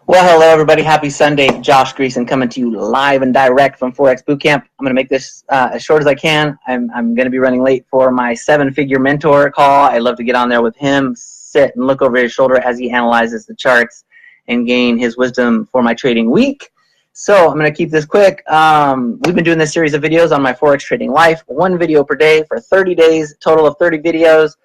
Well, hello, everybody. Happy Sunday. Josh Greason coming to you live and direct from Forex Bootcamp. I'm going to make this as short as I can. I'm going to be running late for my seven-figure mentor call. I love to get on there with him, sit and look over his shoulder as he analyzes the charts and gain his wisdom for my trading week. So I'm going to keep this quick. We've been doing this series of videos on my Forex Trading Life, one video per day for 30 days, total of 30 videos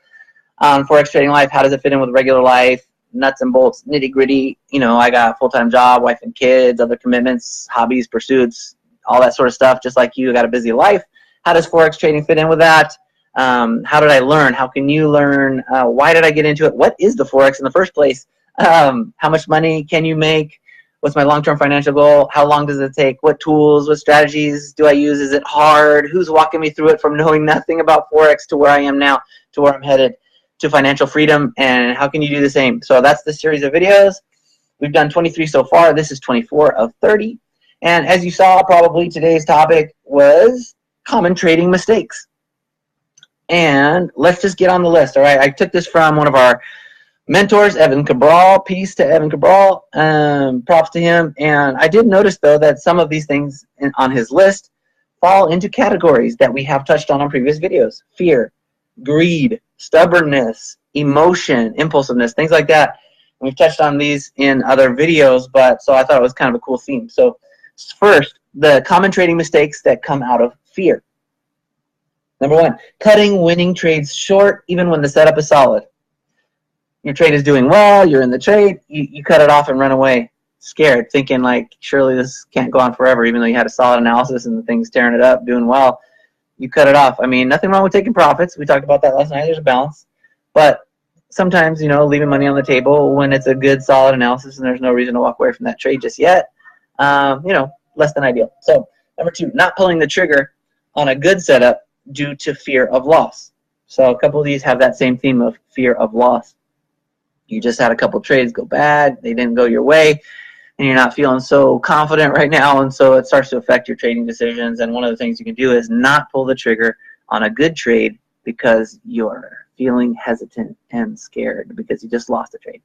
on Forex Trading Life. How does it fit in with regular life? Nuts and bolts, nitty gritty. You know, I got a full-time job, wife and kids, other commitments, hobbies, pursuits, all that sort of stuff. Just like you, got a busy life. How does Forex trading fit in with that? How did I learn? How can you learn? Why did I get into it? What is the Forex in the first place? How much money can you make? What's my long-term financial goal? How long does it take? What tools, what strategies do I use? Is it hard? Who's walking me through it from knowing nothing about Forex to where I am now, to where I'm headed, to financial freedom, and how can you do the same? So that's the series of videos. We've done 23 so far. This is 24 of 30. And as you saw, probably today's topic was common trading mistakes. And let's just get on the list, all right? I took this from one of our mentors, Evan Cabral. Peace to Evan Cabral. Props to him. And I did notice, though, that some of these things on his list fall into categories that we have touched on previous videos. Fear, greed, stubbornness, emotion, impulsiveness, things like that. We've touched on these in other videos, but so I thought it was kind of a cool theme. So first, the common trading mistakes that come out of fear. Number one, cutting winning trades short even when the setup is solid. Your trade is doing well, you're in the trade, you cut it off and run away, scared, thinking like, surely this can't go on forever, even though you had a solid analysis and the thing's tearing it up, doing well. You cut it off. I mean, nothing wrong with taking profits. We talked about that last night. There's a balance. But sometimes, you know, leaving money on the table when it's a good, solid analysis and there's no reason to walk away from that trade just yet, you know, less than ideal. So, number two, not pulling the trigger on a good setup due to fear of loss. So a couple of these have that same theme of fear of loss. You just had a couple trades go bad. They didn't go your way. And you're not feeling so confident right now, and so it starts to affect your trading decisions. And one of the things you can do is not pull the trigger on a good trade because you're feeling hesitant and scared because you just lost a trade.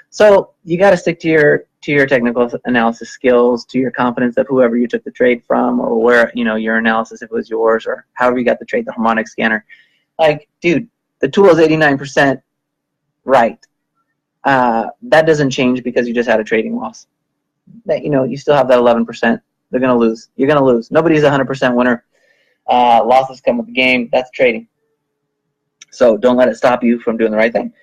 So you got to stick to your technical analysis skills, to your confidence of whoever you took the trade from, or where, you know, your analysis, if it was yours, or however you got the trade, the harmonic scanner. Like, dude, the tool is 89% right. That doesn't change because you just had a trading loss. That, you know, you still have that 11%. They're going to lose. You're going to lose. Nobody's a 100% winner. Losses come with the game. That's trading. So don't let it stop you from doing the right thing.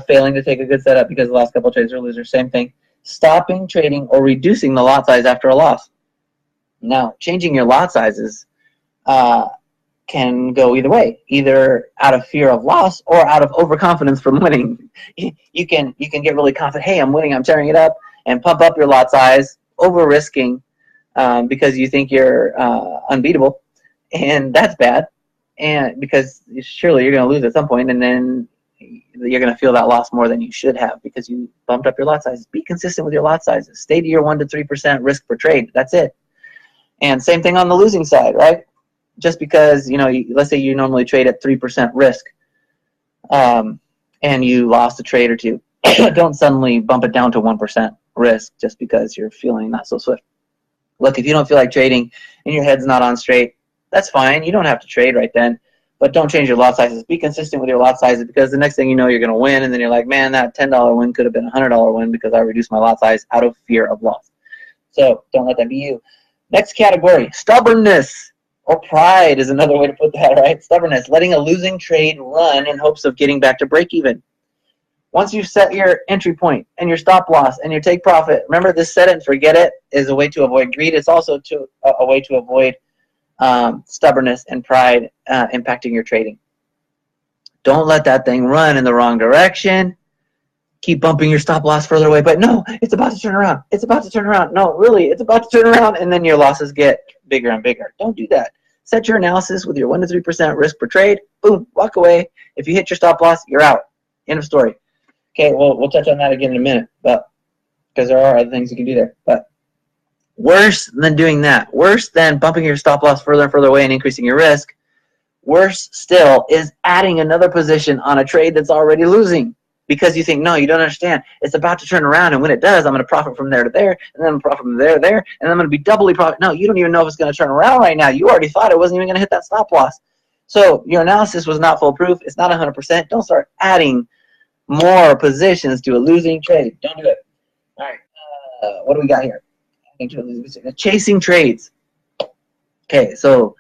Failing to take a good setup because the last couple of trades are losers. Same thing. Stopping trading or reducing the lot size after a loss. Now, changing your lot sizes can go either way, either out of fear of loss or out of overconfidence from winning. You can get really confident, hey, I'm winning, I'm tearing it up, and pump up your lot size, over risking because you think you're unbeatable, and that's bad, and because surely you're going to lose at some point, and then you're going to feel that loss more than you should have because you bumped up your lot sizes. Be consistent with your lot sizes. Stay to your 1 to 3% risk per trade. That's it. And same thing on the losing side, right? Just because, you know, let's say you normally trade at 3% risk and you lost a trade or two, don't suddenly bump it down to 1% risk just because you're feeling not so swift. Look, if you don't feel like trading and your head's not on straight, that's fine. You don't have to trade right then, but don't change your lot sizes. Be consistent with your lot sizes because the next thing you know, you're going to win, and then you're like, man, that $10 win could have been a $100 win because I reduced my lot size out of fear of loss. So don't let that be you. Next category, stubbornness. Or pride is another way to put that, right? Stubbornness, letting a losing trade run in hopes of getting back to break even. Once you've set your entry point and your stop loss and your take profit, remember this set it and forget it is a way to avoid greed. It's also a way to avoid stubbornness and pride impacting your trading. Don't let that thing run in the wrong direction. Keep bumping your stop loss further away, but no, it's about to turn around. It's about to turn around. No, really, it's about to turn around, and then your losses get bigger and bigger. Don't do that. Set your analysis with your 1 to 3% risk per trade. Boom, walk away. If you hit your stop loss, you're out. End of story. Okay, well, we'll touch on that again in a minute, but because there are other things you can do there. But worse than doing that, worse than bumping your stop loss further and further away and increasing your risk, worse still is adding another position on a trade that's already losing. because you think, no, you don't understand. It's about to turn around, and when it does, I'm going to profit from there to there, and then I'm going to profit from there to there, and then I'm going to be doubly profit. No, you don't even know if it's going to turn around right now. You already thought it wasn't even going to hit that stop loss. So your analysis was not foolproof. It's not 100%. Don't start adding more positions to a losing trade. Don't do it. All right. What do we got here? Chasing trades. Okay, so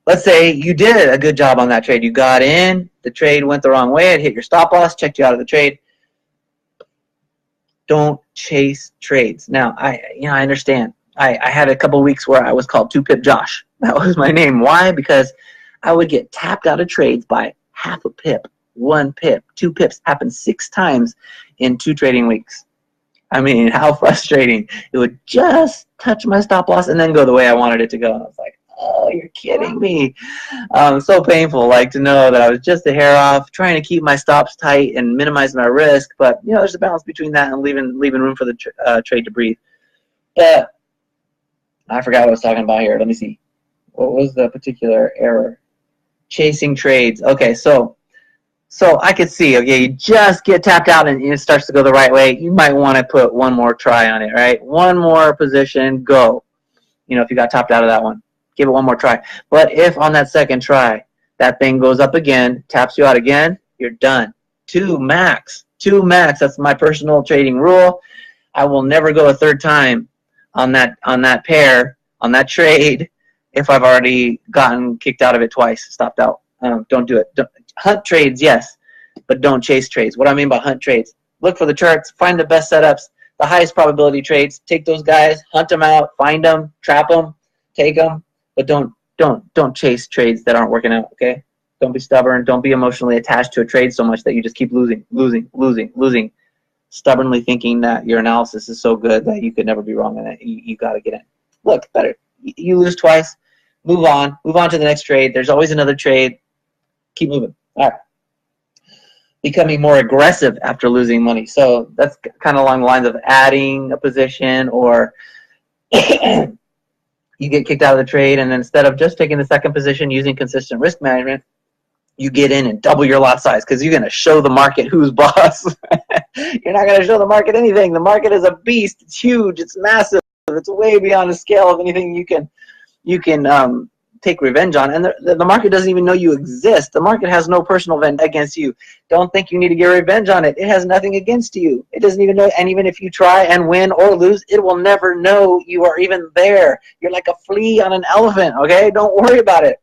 let's say you did a good job on that trade. You got in, the trade went the wrong way, it hit your stop loss, checked you out of the trade. Don't chase trades. Now, I understand. I had a couple weeks where I was called 2-Pip Josh. That was my name. Why? Because I would get tapped out of trades by half a pip, 1 pip, 2 pips. Happened 6 times in 2 trading weeks. I mean, how frustrating. It would just touch my stop loss and then go the way I wanted it to go. And I was like, oh, you're kidding me. So painful, like, to know that I was just a hair off, trying to keep my stops tight and minimize my risk. But, there's a balance between that and leaving room for the trade to breathe. But I forgot what I was talking about here. Let me see. What was the particular error? Chasing trades. Okay, so I could see, okay, you just get tapped out and it starts to go the right way. You might want to put one more try on it, right? One more position, go. If you got tapped out of that one, give it one more try. But if on that second try, that thing goes up again, taps you out again, you're done. 2 max. 2 max. That's my personal trading rule. I will never go a third time on that pair, on that trade, if I've already gotten kicked out of it twice, stopped out. Don't do it. Hunt trades, yes, but don't chase trades. What I mean by hunt trades, look for the charts, find the best setups, the highest probability trades, take those guys, hunt them out, find them, trap them, take them, but don't chase trades that aren't working out, okay? Don't be stubborn. Don't be emotionally attached to a trade so much that you just keep losing, stubbornly thinking that your analysis is so good that you could never be wrong in it. You got to get in. Look, better. You lose twice, move on to the next trade. There's always another trade. Keep moving. All right. Becoming more aggressive after losing money. So that's kind of along the lines of adding a position, or you get kicked out of the trade, and then instead of just taking the second position using consistent risk management, you get in and double your lot size because you're going to show the market who's boss. You're not going to show the market anything. The market is a beast. It's huge. It's massive. It's way beyond the scale of anything you can take revenge on, and the market doesn't even know you exist. The market has no personal vendetta against you. Don't think you need to get revenge on it. It has nothing against you. It doesn't even know, and even if you try and win or lose, it will never know you are even there. You're like a flea on an elephant, okay? Don't worry about it.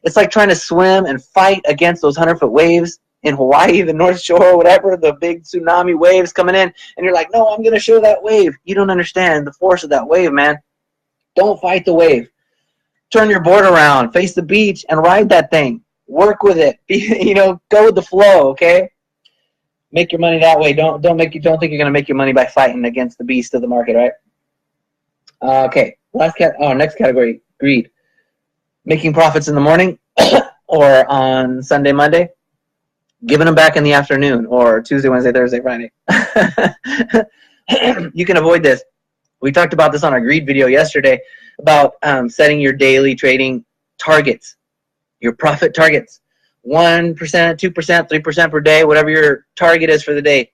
It's like trying to swim and fight against those 100-foot waves in Hawaii, the North Shore, whatever, the big tsunami waves coming in, and you're like, no, I'm going to show that wave. You don't understand the force of that wave, man. Don't fight the wave. Turn your board around, face the beach, and ride that thing. Work with it. Go with the flow, okay? Make your money that way. Don't think you're going to make your money by fighting against the beast of the market, right? Okay. Next category, greed. Making profits in the morning or on Sunday, Monday, giving them back in the afternoon, or Tuesday, Wednesday, Thursday, Friday. You can avoid this. We talked about this on our greed video yesterday about setting your daily trading targets, your profit targets. 1%, 2%, 3% per day, whatever your target is for the day.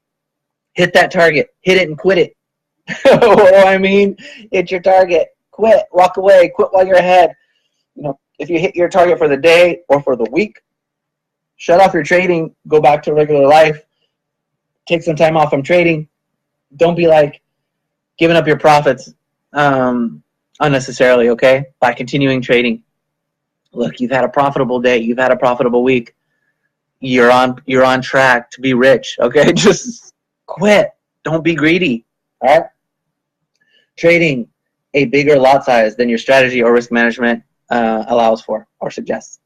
Hit that target. Hit it and quit it. What do I mean? Hit your target. Quit. Walk away. Quit while you're ahead. If you hit your target for the day or for the week, shut off your trading. Go back to regular life. Take some time off from trading. Don't be like giving up your profits unnecessarily, okay? By continuing trading. Look, you've had a profitable day. You've had a profitable week. You're on track to be rich, okay? Just quit. Don't be greedy, all right? Trading a bigger lot size than your strategy or risk management allows for or suggests.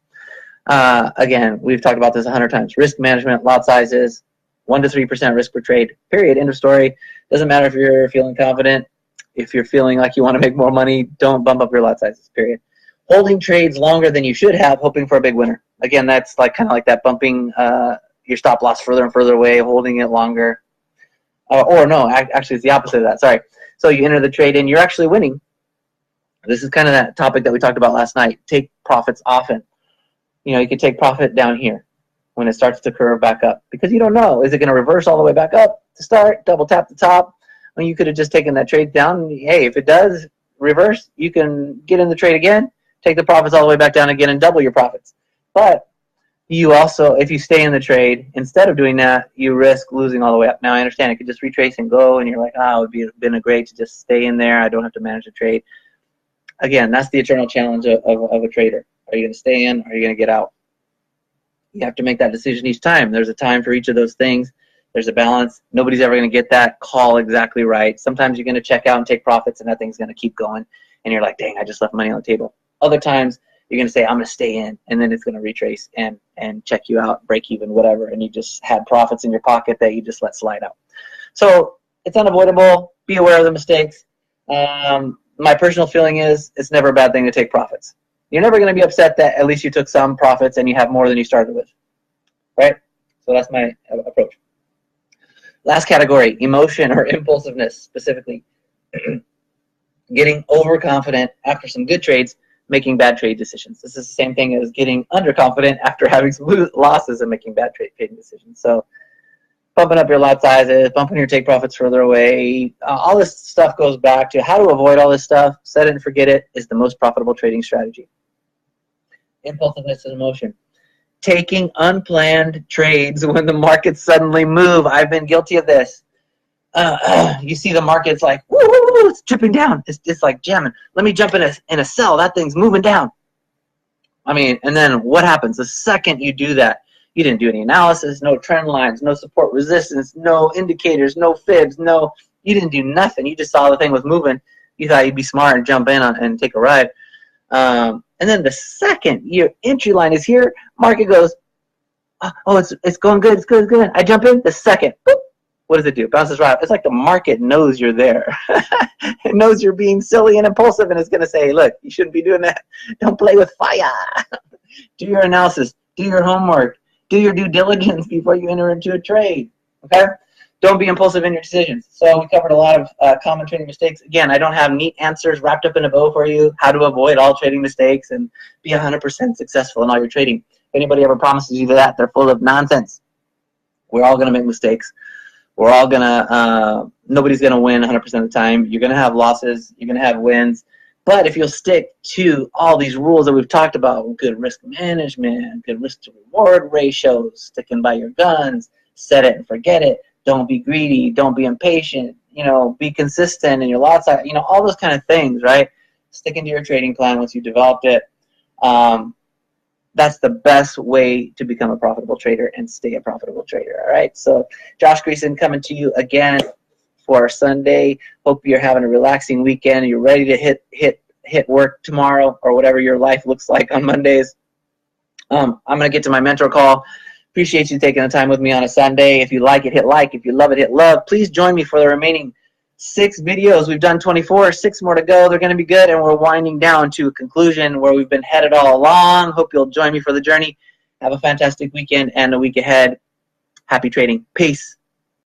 Again, we've talked about this 100 times. Risk management, lot sizes, 1 to 3% risk per trade, period, end of story. Doesn't matter if you're feeling confident. If you're feeling like you want to make more money, don't bump up your lot sizes, period. Holding trades longer than you should have, hoping for a big winner. Again, that's kind of like that bumping your stop loss further and further away, holding it longer. Or no, actually it's the opposite of that, sorry. So you enter the trade and you're actually winning. This is kind of that topic that we talked about last night. Take profits often. You can take profit down here. when it starts to curve back up, because you don't know, is it going to reverse all the way back up to start, double tap the top? When you could have just taken that trade down. Hey, if it does reverse, you can get in the trade again, take the profits all the way back down again, and double your profits. But you also, if you stay in the trade, instead of doing that, you risk losing all the way up. Now, I understand it could just retrace and go, and you're like, oh, it would have been great to just stay in there. I don't have to manage the trade. Again, that's the eternal challenge of a trader. Are you going to stay in? Or are you going to get out? You have to make that decision each time. There's a time for each of those things. There's a balance. Nobody's ever going to get that call exactly right. Sometimes you're going to check out and take profits, and that thing's going to keep going. And you're like, dang, I just left money on the table. Other times, you're going to say, I'm going to stay in, and then it's going to retrace and check you out, break even, whatever, and you just had profits in your pocket that you just let slide out. So it's unavoidable. Be aware of the mistakes. My personal feeling is it's never a bad thing to take profits. You're never going to be upset that at least you took some profits and you have more than you started with, right? So that's my approach. Last category, emotion or impulsiveness specifically. Getting overconfident after some good trades, making bad trade decisions. This is the same thing as getting underconfident after having some losses and making bad trading decisions. So bumping up your lot sizes, bumping your take profits further away, all this stuff goes back to how to avoid all this stuff. Set it and forget it is the most profitable trading strategy. Impulsiveness and emotion. Taking unplanned trades when the markets suddenly move. I've been guilty of this. You see the market's like, woo, woo, woo, it's tripping down. It's like jamming. Let me jump in a sell. That thing's moving down. I mean, and then what happens? The second you do that, you didn't do any analysis, no trend lines, no support resistance, no indicators, no fibs, you didn't do nothing. You just saw the thing was moving. You thought you'd be smart and jump in and take a ride. And then the second your entry line is here, market goes, oh, it's going good, it's good, it's good. I jump in, the second, boop, what does it do? Bounces right up. It's like the market knows you're there. It knows you're being silly and impulsive, and it's going to say, look, you shouldn't be doing that. Don't play with fire. Do your analysis. Do your homework. Do your due diligence before you enter into a trade. Okay? Don't be impulsive in your decisions. So we covered a lot of common trading mistakes. Again, I don't have neat answers wrapped up in a bow for you, how to avoid all trading mistakes and be 100% successful in all your trading. If anybody ever promises you that, they're full of nonsense. We're all going to make mistakes. We're all going to, nobody's going to win 100% of the time. You're going to have losses. You're going to have wins. But if you'll stick to all these rules that we've talked about, good risk management, good risk to reward ratios, sticking by your guns, set it and forget it, don't be greedy, don't be impatient, be consistent in your lot size, all those kind of things, right? Sticking to your trading plan once you've developed it. That's the best way to become a profitable trader and stay a profitable trader, all right? So Josh Greason coming to you again for Sunday. Hope you're having a relaxing weekend. You're ready to hit work tomorrow or whatever your life looks like on Mondays. I'm going to get to my mentor call. Appreciate you taking the time with me on a Sunday. If you like it, hit like. If you love it, hit love. Please join me for the remaining 6 videos. We've done 24, 6 more to go. They're going to be good, and we're winding down to a conclusion where we've been headed all along. Hope you'll join me for the journey. Have a fantastic weekend and a week ahead. Happy trading. Peace.